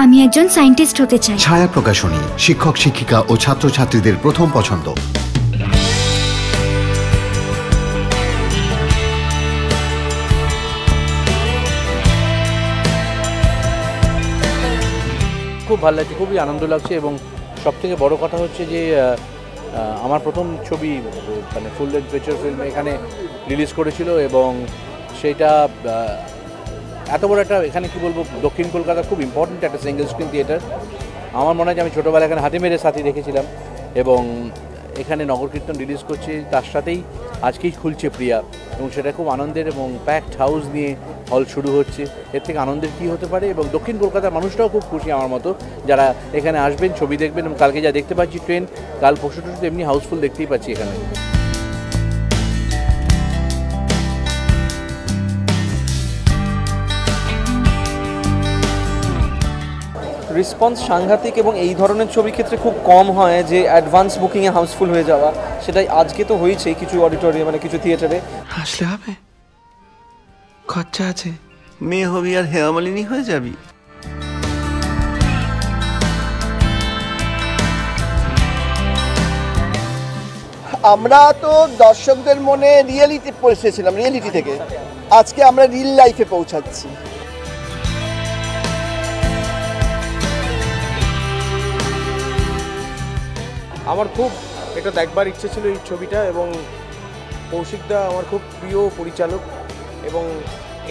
আমি একজন সায়েন্টিস্ট হতে চাই। ছায়া প্রকাশনী, শিক্ষক শিক্ষিকা ও ছাত্রছাত্রীদের প্রথম পছন্দ। খুব ভালো লাগছে, খুবই আনন্দ লাগছে এবং সবথেকে বড় কথা হচ্ছে যে আমার প্রথম ছবি মানে ফুল লেন্থ ফিচার ফিল্ম এখানে রিলিজ করেছিল এবং সেটা এত বড় একটা এখানে কি বলবো দক্ষিণ কলকাতা খুব ইম্পর্ট্যান্ট একটা সিঙ্গেল স্ক্রিন থিয়েটার। আমার মনে হয় যে আমি ছোটোবেলা এখানে হাতে মেরে সাথী দেখেছিলাম এবং এখানে নগর কীর্তন রিলিজ করছে, তার সাথেই আজকেই খুলছে প্রিয়া এবং সেটা খুব আনন্দের এবং প্যাকড হাউস নিয়ে হল শুরু হচ্ছে। এর থেকে আনন্দের কী হতে পারে এবং দক্ষিণ কলকাতার মানুষটাও খুব খুশি আমার মতো, যারা এখানে আসবেন ছবি দেখবেন এবং কালকে যা দেখতে পাচ্ছি ট্রেন, কাল পরশু এমনি হাউসফুল দেখতেই পাচ্ছি এখানে। রেসপন্স সাংঘাতিক এবং এই ধরনের ছবির ক্ষেত্রে খুব কম হয় যে অ্যাডভান্স বুকিংয়ে হাউসফুল হয়ে যাওয়া, সেটাই আজকে তো হয়েছে কিছু অডিটোরিয়াম মানে কিছু থিয়েটারে। আসলে হবে, খরচা আছে, মেয়ে হবি আর হেয়ামালিনী হয়ে যাবি। আমরা তো দর্শকদের মনে রিয়েলিটি পৌঁছেছিলাম, রিয়েলিটি থেকে আজকে আমরা রিল লাইফে পৌঁছাচ্ছি। আমার খুব এটা দেখবার ইচ্ছে ছিল এই ছবিটা এবং কৌশিকদা আমার খুব প্রিয় পরিচালক এবং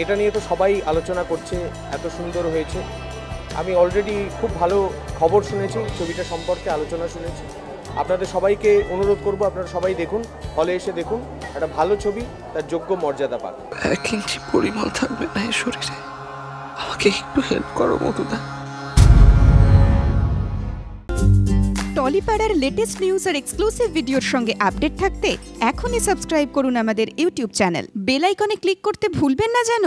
এটা নিয়ে তো সবাই আলোচনা করছে, এত সুন্দর হয়েছে। আমি অলরেডি খুব ভালো খবর শুনেছি, ছবিটা সম্পর্কে আলোচনা শুনেছি। আপনাদের সবাইকে অনুরোধ করব আপনারা সবাই দেখুন, হলে এসে দেখুন, একটা ভালো ছবি তার যোগ্য মর্যাদা পাক। 1 ইঞ্চি পরিমল থাকবে না এই শরীরে, আমাকে একটু হেল্প করো মধুদা। টলিপাড়ার লেটেস্ট নিউজ আর এক্সক্লুসিভ ভিডিওর সঙ্গে আপডেট থাকতে এখনই সাবস্ক্রাইব করুন আমাদের ইউটিউব চ্যানেল। বেল আইকনে ক্লিক করতে ভুলবেন না যেন।